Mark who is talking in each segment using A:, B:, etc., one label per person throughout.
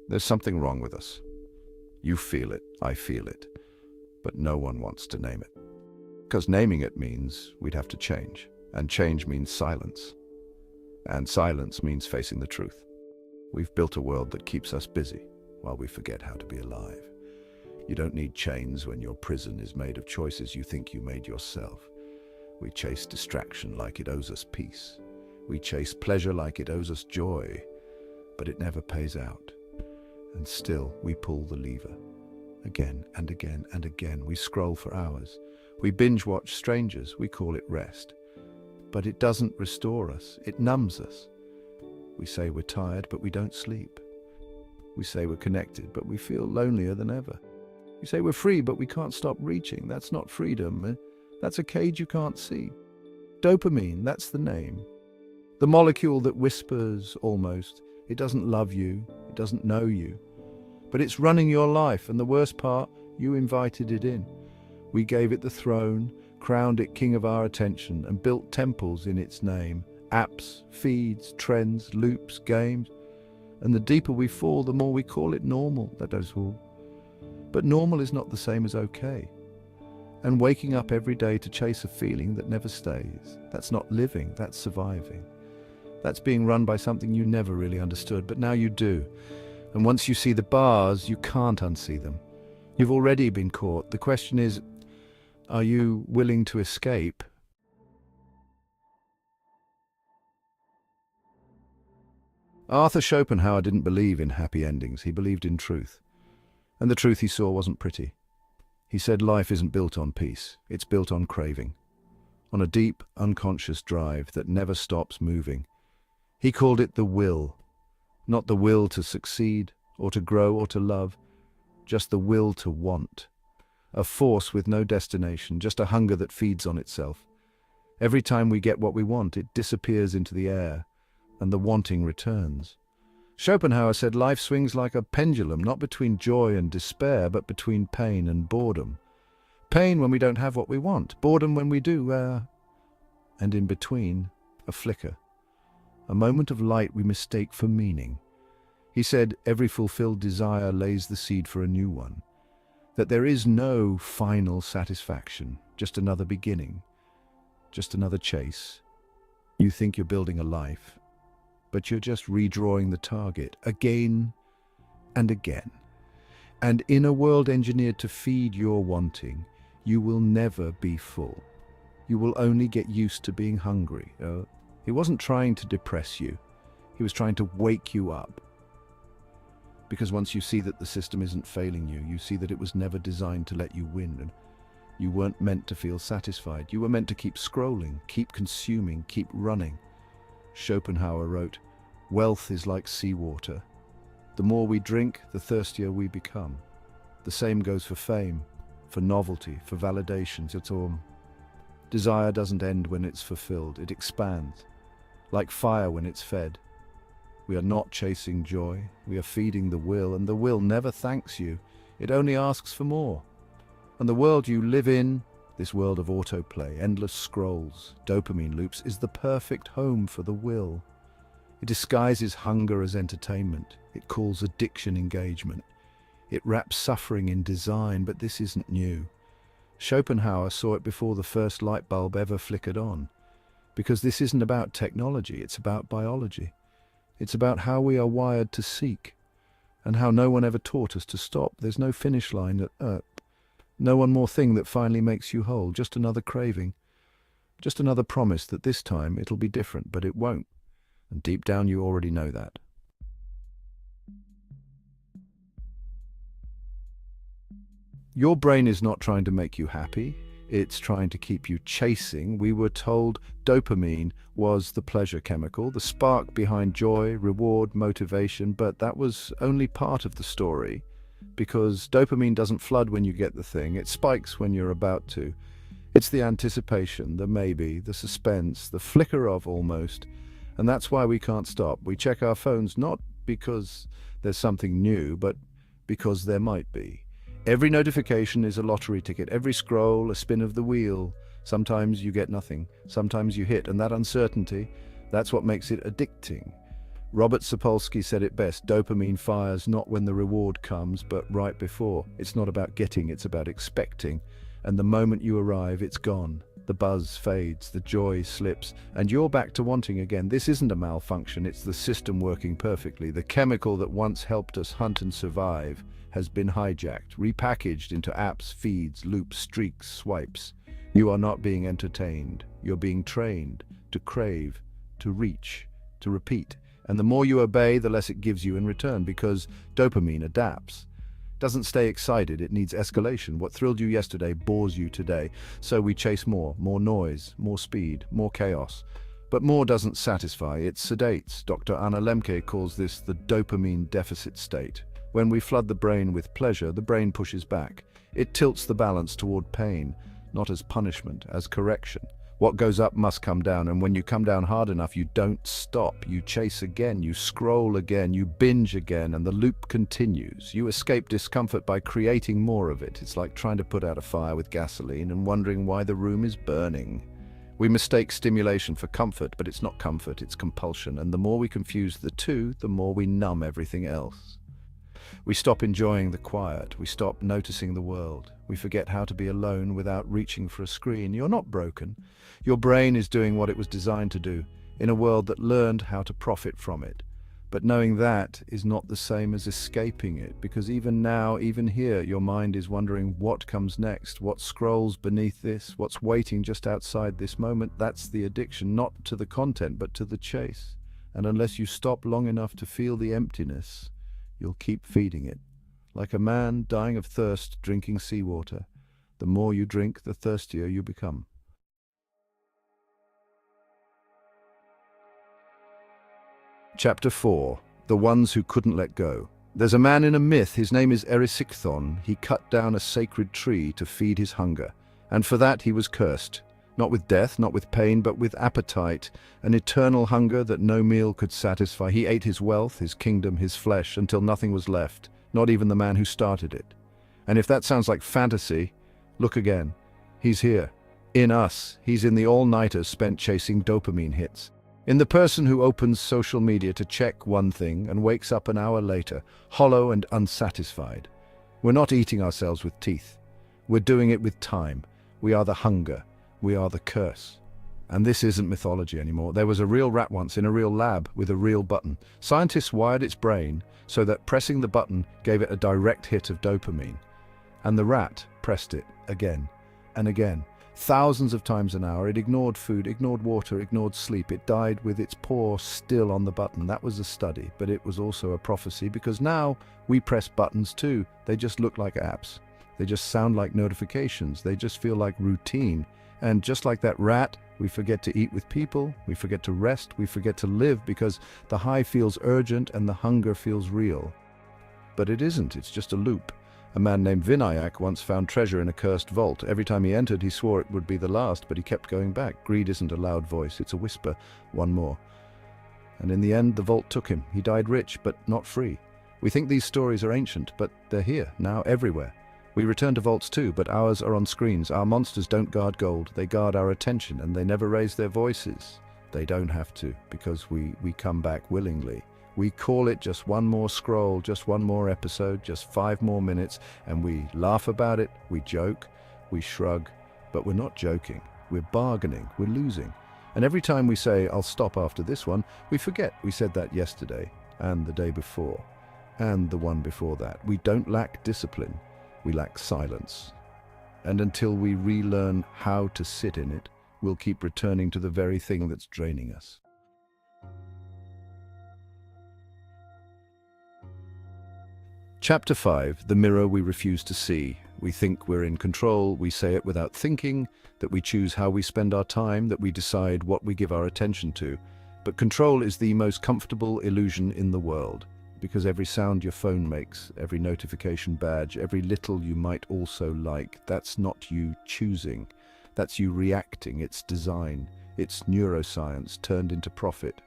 A: There's something wrong with us. You feel it, I feel it, but no one wants to name it. Because naming it means we'd have to change, and change means silence. And silence means facing the truth. We've built a world that keeps us busy while we forget how to be alive. You don't need chains when your prison is made of choices you think you made yourself. We chase distraction like it owes us peace. We chase pleasure like it owes us joy, but it never pays out. And still we pull the lever. Again and again and again, we scroll for hours. We binge watch strangers, we call it rest. But it doesn't restore us, it numbs us. We say we're tired, but we don't sleep. We say we're connected, but we feel lonelier than ever. We say we're free, but we can't stop reaching. That's not freedom. That's a cage you can't see. Dopamine, that's the name. The molecule that whispers, almost. It doesn't love you, it doesn't know you. But it's running your life, and the worst part, you invited it in. We gave it the throne, crowned it king of our attention, and built temples in its name. Apps, feeds, trends, loops, games. And the deeper we fall, the more we call it normal, that is all. But normal is not the same as okay. And waking up every day to chase a feeling that never stays, that's not living, that's surviving. That's being run by something you never really understood, but now you do. And once you see the bars, you can't unsee them. You've already been caught. The question is, are you willing to escape? Arthur Schopenhauer didn't believe in happy endings. He believed in truth. And the truth he saw wasn't pretty. He said life isn't built on peace. It's built on craving. On a deep, unconscious drive that never stops moving. He called it the will. Not the will to succeed, or to grow, or to love. Just the will to want. A force with no destination, just a hunger that feeds on itself. Every time we get what we want, it disappears into the air, and the wanting returns. Schopenhauer said life swings like a pendulum, not between joy and despair, but between pain and boredom. Pain when we don't have what we want, boredom when we do, and in between, a flicker. A moment of light we mistake for meaning. He said every fulfilled desire lays the seed for a new one. That there is no final satisfaction, just another beginning, just another chase. You think you're building a life, but you're just redrawing the target again and again. And in a world engineered to feed your wanting, you will never be full. You will only get used to being hungry. He wasn't trying to depress you. He was trying to wake you up. Because once you see that the system isn't failing you, you see that it was never designed to let you win. And you weren't meant to feel satisfied. You were meant to keep scrolling, keep consuming, keep running. Schopenhauer wrote, "Wealth is like seawater. The more we drink, the thirstier we become. The same goes for fame, for novelty, for validations. It's all. Desire doesn't end when it's fulfilled. It expands, like fire when it's fed. We are not chasing joy. We are feeding the will, and the will never thanks you. It only asks for more. And the world you live in, this world of autoplay, endless scrolls, dopamine loops, is the perfect home for the will. It disguises hunger as entertainment. It calls addiction engagement. It wraps suffering in design, but this isn't new. Schopenhauer saw it before the first light bulb ever flickered on. Because this isn't about technology, it's about biology. It's about how we are wired to seek, and how no one ever taught us to stop. There's no finish line, no one more thing that finally makes you whole, just another craving. Just another promise that this time it'll be different, but it won't. And deep down you already know that. Your brain is not trying to make you happy. It's trying to keep you chasing. We were told dopamine was the pleasure chemical, the spark behind joy, reward, motivation, but that was only part of the story, because dopamine doesn't flood when you get the thing. It spikes when you're about to. It's the anticipation, the maybe, the suspense, the flicker of almost, and that's why we can't stop. We check our phones not because there's something new, but because there might be. Every notification is a lottery ticket, every scroll a spin of the wheel. Sometimes you get nothing, sometimes you hit, and that uncertainty, that's what makes it addicting. Robert Sapolsky said it best: dopamine fires not when the reward comes, but right before. It's not about getting, it's about expecting. And the moment you arrive, it's gone. The buzz fades, the joy slips, and you're back to wanting again. This isn't a malfunction, it's the system working perfectly. The chemical that once helped us hunt and survive has been hijacked, repackaged into apps, feeds, loops, streaks, swipes. You are not being entertained. You're being trained to crave, to reach, to repeat. And the more you obey, the less it gives you in return, because dopamine adapts. Doesn't stay excited, it needs escalation. What thrilled you yesterday bores you today. So we chase more noise, more speed, more chaos. But more doesn't satisfy, it sedates. Dr. Anna Lemke calls this the dopamine deficit state. When we flood the brain with pleasure, the brain pushes back. It tilts the balance toward pain, not as punishment, as correction. What goes up must come down, and when you come down hard enough, you don't stop. You chase again, you scroll again, you binge again, and the loop continues. You escape discomfort by creating more of it. It's like trying to put out a fire with gasoline and wondering why the room is burning. We mistake stimulation for comfort, but it's not comfort, it's compulsion, and the more we confuse the two, the more we numb everything else. We stop enjoying the quiet, we stop noticing the world. We forget how to be alone without reaching for a screen. You're not broken. Your brain is doing what it was designed to do, in a world that learned how to profit from it. But knowing that is not the same as escaping it, because even now, even here, your mind is wondering what comes next, what scrolls beneath this, what's waiting just outside this moment. That's the addiction, not to the content, but to the chase. And unless you stop long enough to feel the emptiness, you'll keep feeding it. Like a man dying of thirst drinking seawater. The more you drink, the thirstier you become. Chapter 4. The Ones Who Couldn't Let Go. There's a man in a myth, his name is Erysichthon. He cut down a sacred tree to feed his hunger, and for that he was cursed. Not with death, not with pain, but with appetite, an eternal hunger that no meal could satisfy. He ate his wealth, his kingdom, his flesh, until nothing was left, not even the man who started it. And if that sounds like fantasy, look again. He's here, in us. He's in the all-nighters spent chasing dopamine hits. In the person who opens social media to check one thing and wakes up an hour later, hollow and unsatisfied. We're not eating ourselves with teeth. We're doing it with time. We are the hunger. We are the curse. And this isn't mythology anymore. There was a real rat once in a real lab with a real button. Scientists wired its brain so that pressing the button gave it a direct hit of dopamine. And the rat pressed it again and again. Thousands of times an hour. It ignored food, ignored water, ignored sleep. It died with its paw still on the button. That was a study, but it was also a prophecy, because now we press buttons too. They just look like apps. They just sound like notifications. They just feel like routine. And just like that rat, we forget to eat with people, we forget to rest, we forget to live, because the high feels urgent and the hunger feels real. But it isn't, it's just a loop. A man named Vinayak once found treasure in a cursed vault. Every time he entered, he swore it would be the last, but he kept going back. Greed isn't a loud voice, it's a whisper. One more. And in the end, the vault took him. He died rich, but not free. We think these stories are ancient, but they're here, now, everywhere. We return to vaults too, but ours are on screens. Our monsters don't guard gold, they guard our attention, and they never raise their voices. They don't have to, because we come back willingly. We call it just one more scroll, just one more episode, just 5 more minutes, and we laugh about it, we joke, we shrug, but we're not joking. We're bargaining, we're losing. And every time we say, I'll stop after this one, we forget we said that yesterday, and the day before, and the one before that. We don't lack discipline, we lack silence. And until we relearn how to sit in it, we'll keep returning to the very thing that's draining us. Chapter 5. The mirror we refuse to see. We think we're in control, we say it without thinking, that we choose how we spend our time, that we decide what we give our attention to. But control is the most comfortable illusion in the world, because every sound your phone makes, every notification badge, every little you might also like, that's not you choosing. That's you reacting. It's design. It's neuroscience turned into profit.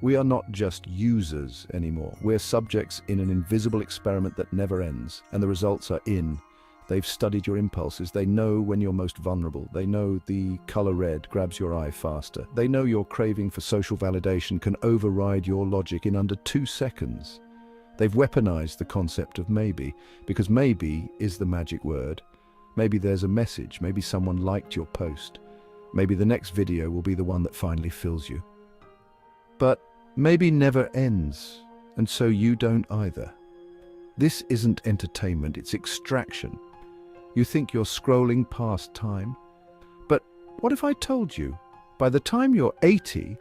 A: We are not just users anymore. We're subjects in an invisible experiment that never ends, and the results are in. They've studied your impulses. They know when you're most vulnerable. They know the color red grabs your eye faster. They know your craving for social validation can override your logic in under 2 seconds. They've weaponized the concept of maybe, because maybe is the magic word. Maybe there's a message. Maybe someone liked your post. Maybe the next video will be the one that finally fills you. But maybe never ends, and so you don't either. This isn't entertainment, it's extraction. You think you're scrolling past time? But what if I told you, by the time you're 80,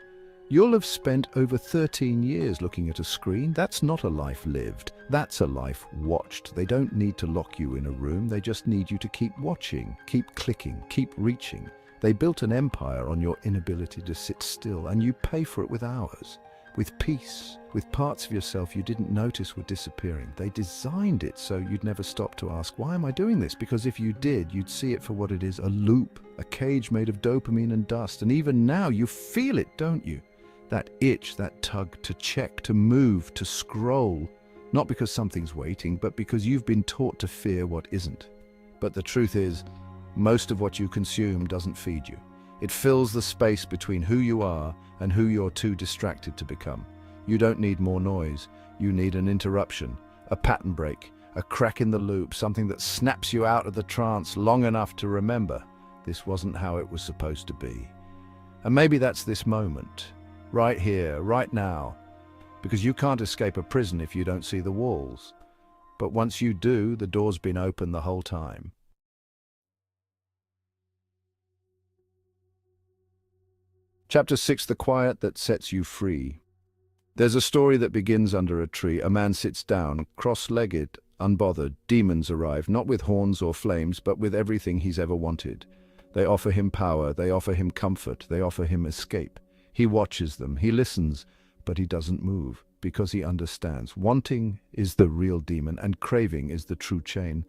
A: you'll have spent over 13 years looking at a screen? That's not a life lived, that's a life watched. They don't need to lock you in a room, they just need you to keep watching, keep clicking, keep reaching. They built an empire on your inability to sit still, and you pay for it with hours, with peace, with parts of yourself you didn't notice were disappearing. They designed it so you'd never stop to ask, why am I doing this? Because if you did, you'd see it for what it is, a loop, a cage made of dopamine and dust. And even now, you feel it, don't you? That itch, that tug to check, to move, to scroll. Not because something's waiting, but because you've been taught to fear what isn't. But the truth is, most of what you consume doesn't feed you. It fills the space between who you are and who you're too distracted to become. You don't need more noise. You need an interruption, a pattern break, a crack in the loop, something that snaps you out of the trance long enough to remember this wasn't how it was supposed to be. And maybe that's this moment, right here, right now, because you can't escape a prison if you don't see the walls. But once you do, the door's been open the whole time. Chapter 6, The Quiet That Sets You Free. There's a story that begins under a tree. A man sits down, cross-legged, unbothered. Demons arrive, not with horns or flames, but with everything he's ever wanted. They offer him power, they offer him comfort, they offer him escape. He watches them, he listens, but he doesn't move, because he understands. Wanting is the real demon, and craving is the true chain.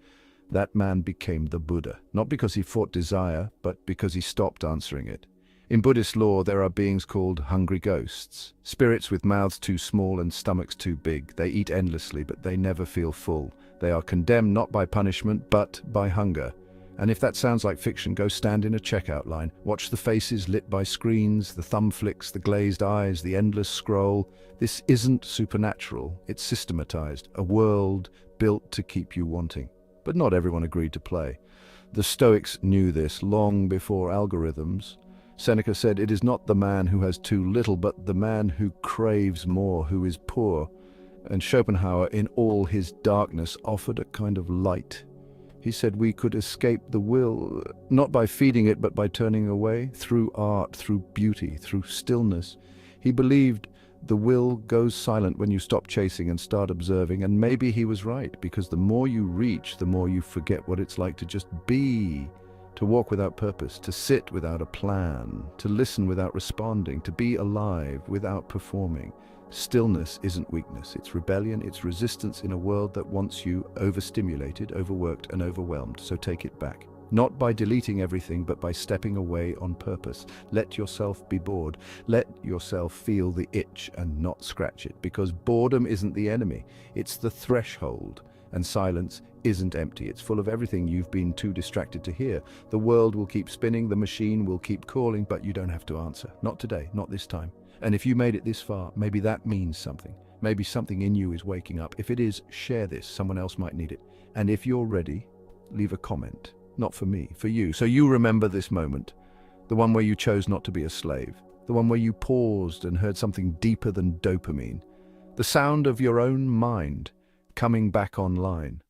A: That man became the Buddha, not because he fought desire, but because he stopped answering it. In Buddhist lore, there are beings called hungry ghosts, spirits with mouths too small and stomachs too big. They eat endlessly, but they never feel full. They are condemned not by punishment, but by hunger. And if that sounds like fiction, go stand in a checkout line. Watch the faces lit by screens, the thumb flicks, the glazed eyes, the endless scroll. This isn't supernatural, it's systematized, a world built to keep you wanting. But not everyone agreed to play. The Stoics knew this long before algorithms. Seneca said, "It is not the man who has too little, but the man who craves more, who is poor." And Schopenhauer, in all his darkness, offered a kind of light. He said we could escape the will, not by feeding it, but by turning away, through art, through beauty, through stillness. He believed the will goes silent when you stop chasing and start observing, and maybe he was right, because the more you reach, the more you forget what it's like to just be. To walk without purpose, to sit without a plan, to listen without responding, to be alive without performing. Stillness isn't weakness, it's rebellion, it's resistance in a world that wants you overstimulated, overworked, and overwhelmed. So take it back. Not by deleting everything, but by stepping away on purpose. Let yourself be bored. Let yourself feel the itch and not scratch it, because boredom isn't the enemy, it's the threshold. And silence isn't empty. It's full of everything you've been too distracted to hear. The world will keep spinning, the machine will keep calling, but you don't have to answer. Not today, not this time. And if you made it this far, maybe that means something. Maybe something in you is waking up. If it is, share this. Someone else might need it. And if you're ready, leave a comment. Not for me, for you. So you remember this moment. The one where you chose not to be a slave. The one where you paused and heard something deeper than dopamine. The sound of your own mind coming back online.